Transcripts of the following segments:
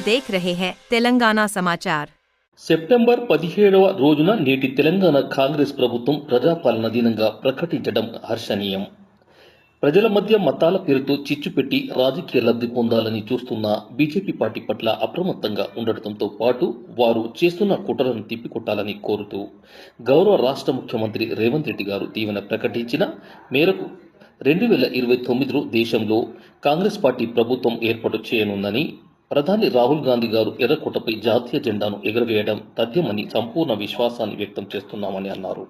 देख रहे हैं तेलंगाना समाचार। సెప్టెంబర్ 17వ రోజున నేటి తెలంగాణ కాంగ్రెస్ ప్రభుత్వం ప్రజాపాలన దినంగా ప్రకటించడం హర్షణీయం. ప్రజల మధ్య మతాల పేరుతో చిచ్చు పెట్టి రాజకీయ లబ్ధి పొందాలని చూస్తున్న బీజేపీ పార్టీ పట్ల అప్రమత్తంగా ఉండటంతో పాటు వారు చేస్తున్న కుట్రలను తిప్పికొట్టాలని కోరుతూ గౌరవ రాష్ట్ర ముఖ్యమంత్రి రేవంత్ రెడ్డి గారు దీవెన ప్రకటించిన మేరకు 2029లో దేశంలో కాంగ్రెస్ పార్టీ ప్రభుత్వం ఏర్పాటు చేయనుందని, ప్రధాని రాహుల్ గాంధీ గారు ఎర్రకోటపై జాతీయ జెండాను ఎగురవేయడం తథ్యమని సంపూర్ణ విశ్వాసాన్ని వ్యక్తం చేస్తున్నామని అన్నారు.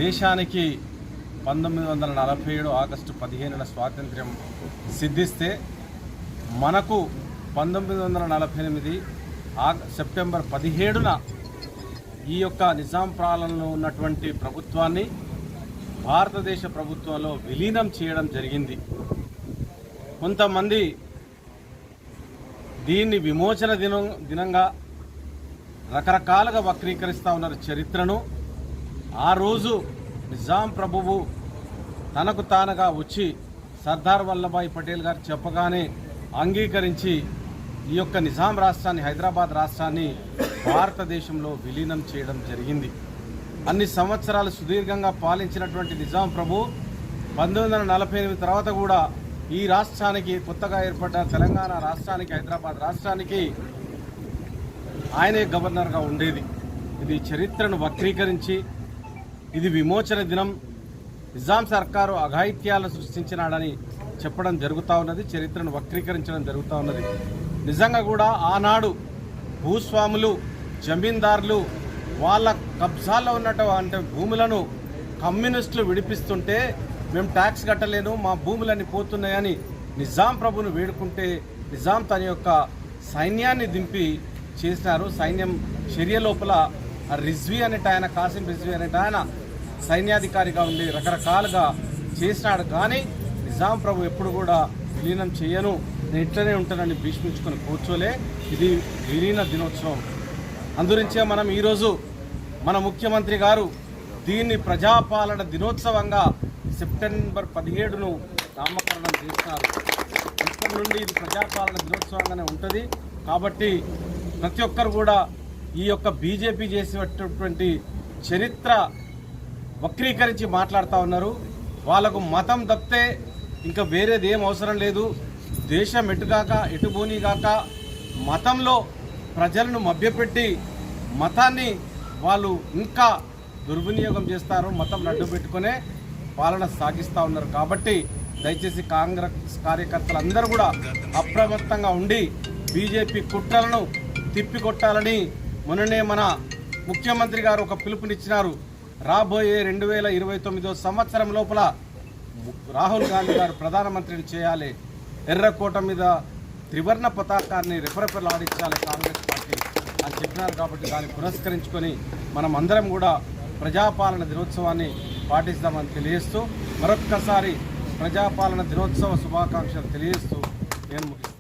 దేశానికి 1947 ఆగస్టు 15న స్వాతంత్ర్యం సిద్ధిస్తే మనకు 1948 సెప్టెంబర్ 17న ఈ యొక్క నిజాం పాలనలో ఉన్నటువంటి ప్రభుత్వాన్ని భారతదేశ ప్రభుత్వంలో విలీనం చేయడం జరిగింది. కొంతమంది దీన్ని విమోచన దినంగా రకరకాలుగా వక్రీకరిస్తూ ఉన్నారు చరిత్రను. ఆ రోజు నిజాం ప్రభువు తనకు తానుగా వచ్చి సర్దార్ వల్లభాయ్ పటేల్ గారు చెప్పగానే అంగీకరించి ఈ యొక్క నిజాం రాష్ట్రాన్ని, హైదరాబాద్ రాష్ట్రాన్ని భారతదేశంలో విలీనం చేయడం జరిగింది. అన్ని సంవత్సరాలు సుదీర్ఘంగా పాలించినటువంటి నిజాం ప్రభు 1948 తర్వాత కూడా ఈ రాష్ట్రానికి, కొత్తగా ఏర్పడ్డ తెలంగాణ రాష్ట్రానికి, హైదరాబాద్ రాష్ట్రానికి ఆయనే గవర్నర్గా ఉండేది. ఇది చరిత్రను వక్రీకరించి ఇది విమోచన దినం, నిజాం సర్కారు అఘాయిత్యాలను సృష్టించినాడని చెప్పడం జరుగుతూ ఉన్నది, చరిత్రను వక్రీకరించడం జరుగుతూ ఉన్నది. నిజంగా కూడా ఆనాడు భూస్వాములు, జమీందారులు వాళ్ళ కబ్జాల్లో ఉన్నటువంటి భూములను కమ్యూనిస్టులు విడిపిస్తుంటే మేము ట్యాక్స్ కట్టలేను, మా భూములన్నీ పోతున్నాయని నిజాం ప్రభును వేడుకుంటే నిజాం తన యొక్క సైన్యాన్ని దింపి చేసినారు. సైన్యం చర్య లోపల రిజ్వీ అనేట ఆయన, కాసిం రిజ్వీ అనేట ఆయన సైన్యాధికారిగా ఉండి రకరకాలుగా చేసినాడు. కానీ నిజాం ప్రభు ఎప్పుడు కూడా విలీనం చేయను, నేను ఇట్లనే ఉంటానని భీష్మించుకొని కూర్చోలే. ఇది విలీన దినోత్సవం. అందురించే మనం ఈరోజు మన ముఖ్యమంత్రి గారు దీన్ని ప్రజాపాలన దినోత్సవంగా సెప్టెంబర్ 17ను నామకరణం చేస్తున్నారు. ఇప్పటి నుండి ఇది ప్రజాపాలన దినోత్సవంగానే ఉంటుంది. కాబట్టి ప్రతి ఒక్కరు కూడా ఈ యొక్క బీజేపీ చేసేటటువంటి చరిత్ర వక్రీకరించి మాట్లాడుతూ ఉన్నారు. వాళ్ళకు మతం తప్పితే ఇంకా వేరేది ఏం అవసరం లేదు. దేశం ఎటుగాక ఎటుబోనిగాక మతంలో ప్రజలను మభ్యపెట్టి మతాన్ని వాళ్ళు ఇంకా దుర్వినియోగం చేస్తారు. మతం అడ్డు పెట్టుకునే పాలన సాగిస్తూ ఉన్నారు. కాబట్టి దయచేసి కాంగ్రెస్ కార్యకర్తలందరూ కూడా అప్రమత్తంగా ఉండి బీజేపీ కుట్రలను తిప్పికొట్టాలని మొన్ననే మన ముఖ్యమంత్రి గారు ఒక పిలుపునిచ్చినారు. రాబోయే 2029 సంవత్సరం లోపల రాహుల్ గాంధీ గారు ప్రధానమంత్రిని చేయాలి, ఎర్రకోట మీద త్రివర్ణ పతాకాన్ని రెపరెపలాడించాలి కాంగ్రెస్ పార్టీ అని చెప్పినారు. కాబట్టి దాన్ని పురస్కరించుకొని మనం అందరం కూడా ప్రజాపాలన దినోత్సవాన్ని పాటిస్తామని తెలియజేస్తూ మరొక్కసారి ప్రజాపాలన దినోత్సవ శుభాకాంక్షలు తెలియజేస్తూ నేను ముగిస్తాను.